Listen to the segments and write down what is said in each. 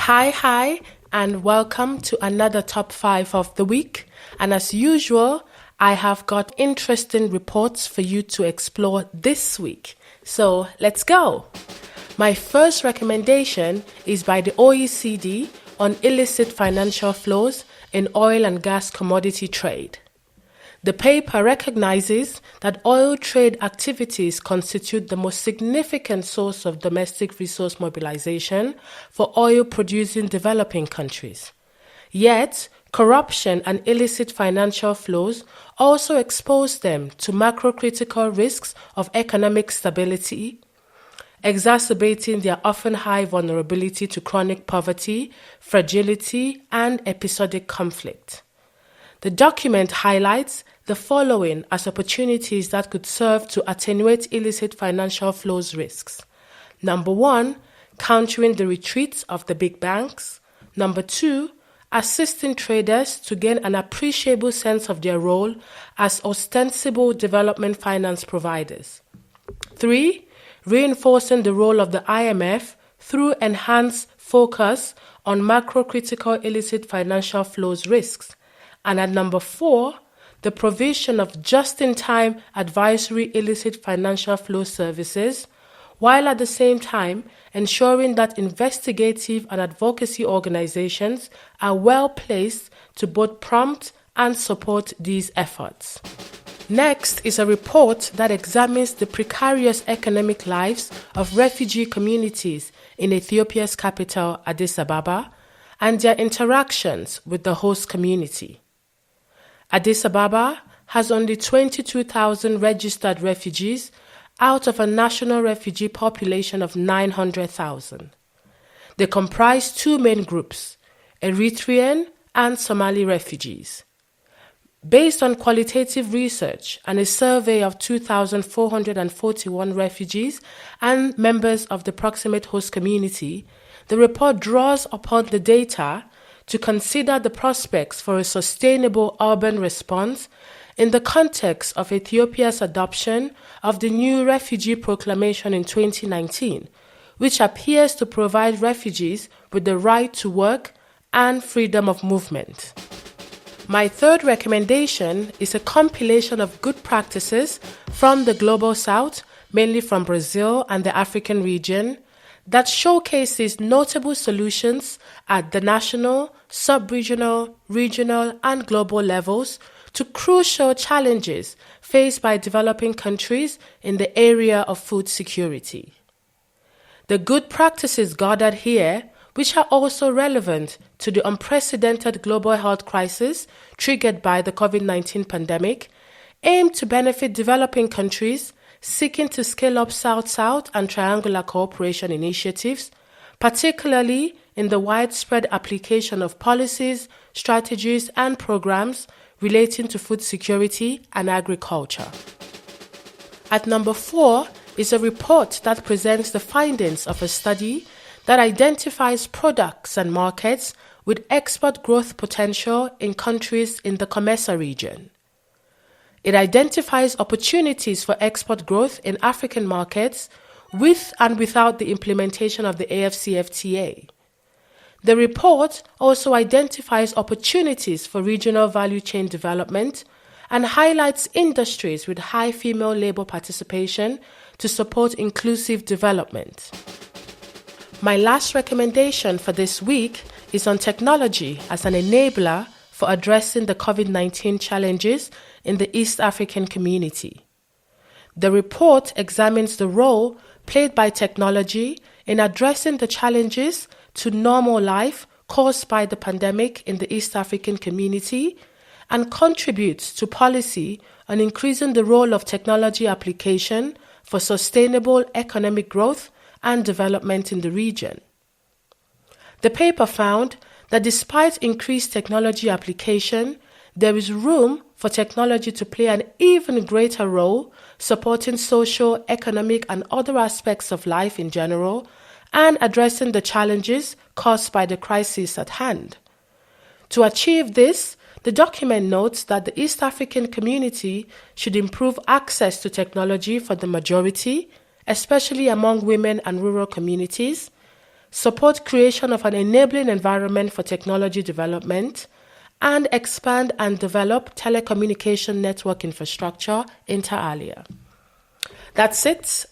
Hi, and welcome to another top 5 of the week. And as usual, I have got interesting reports for you to explore this week. So let's go. My first recommendation is by the OECD on illicit financial flows in oil and gas commodity trade. The paper recognizes that oil trade activities constitute the most significant source of domestic resource mobilization for oil-producing developing countries. Yet, corruption and illicit financial flows also expose them to macro-critical risks of economic stability, exacerbating their often high vulnerability to chronic poverty, fragility, and episodic conflict. The document highlights the following as opportunities that could serve to attenuate illicit financial flows risks. Number 1, countering the retreats of the big banks. Number 2, assisting traders to gain an appreciable sense of their role as ostensible development finance providers. 3, reinforcing the role of the IMF through enhanced focus on macro-critical illicit financial flows risks. And at number 4, the provision of just-in-time advisory illicit financial flow services, while at the same time ensuring that investigative and advocacy organizations are well placed to both prompt and support these efforts. Next is a report that examines the precarious economic lives of refugee communities in Ethiopia's capital, Addis Ababa, and their interactions with the host community. Addis Ababa has only 22,000 registered refugees out of a national refugee population of 900,000. They comprise two main groups, Eritrean and Somali refugees. Based on qualitative research and a survey of 2,441 refugees and members of the proximate host community, the report draws upon the data to consider the prospects for a sustainable urban response in the context of Ethiopia's adoption of the new refugee proclamation in 2019, which appears to provide refugees with the right to work and freedom of movement. My third recommendation is a compilation of good practices from the Global South, mainly from Brazil and the African region, that showcases notable solutions at the national, sub-regional, regional, and global levels to crucial challenges faced by developing countries in the area of food security. The good practices gathered here, which are also relevant to the unprecedented global health crisis triggered by the COVID-19 pandemic, aim to benefit developing countries seeking to scale up South-South and triangular cooperation initiatives, particularly in the widespread application of policies, strategies, and programs relating to food security and agriculture. At number 4 is a report that presents the findings of a study that identifies products and markets with export growth potential in countries in the COMESA region. It identifies opportunities for export growth in African markets with and without the implementation of the AfCFTA. The report also identifies opportunities for regional value chain development and highlights industries with high female labor participation to support inclusive development. My last recommendation for this week is on technology as an enabler for addressing the COVID-19 challenges in the East African community. The report examines the role played by technology in addressing the challenges to normal life caused by the pandemic in the East African community and contributes to policy on increasing the role of technology application for sustainable economic growth and development in the region. The paper found that despite increased technology application, there is room for technology to play an even greater role supporting social, economic, and other aspects of life in general and addressing the challenges caused by the crisis at hand. To achieve this, the document notes that the East African community should improve access to technology for the majority, especially among women and rural communities, support creation of an enabling environment for technology development, and expand and develop telecommunication network infrastructure inter alia. That's it.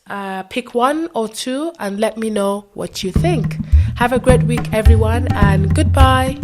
Pick one or two and let me know what you think. Have a great week, everyone, and goodbye.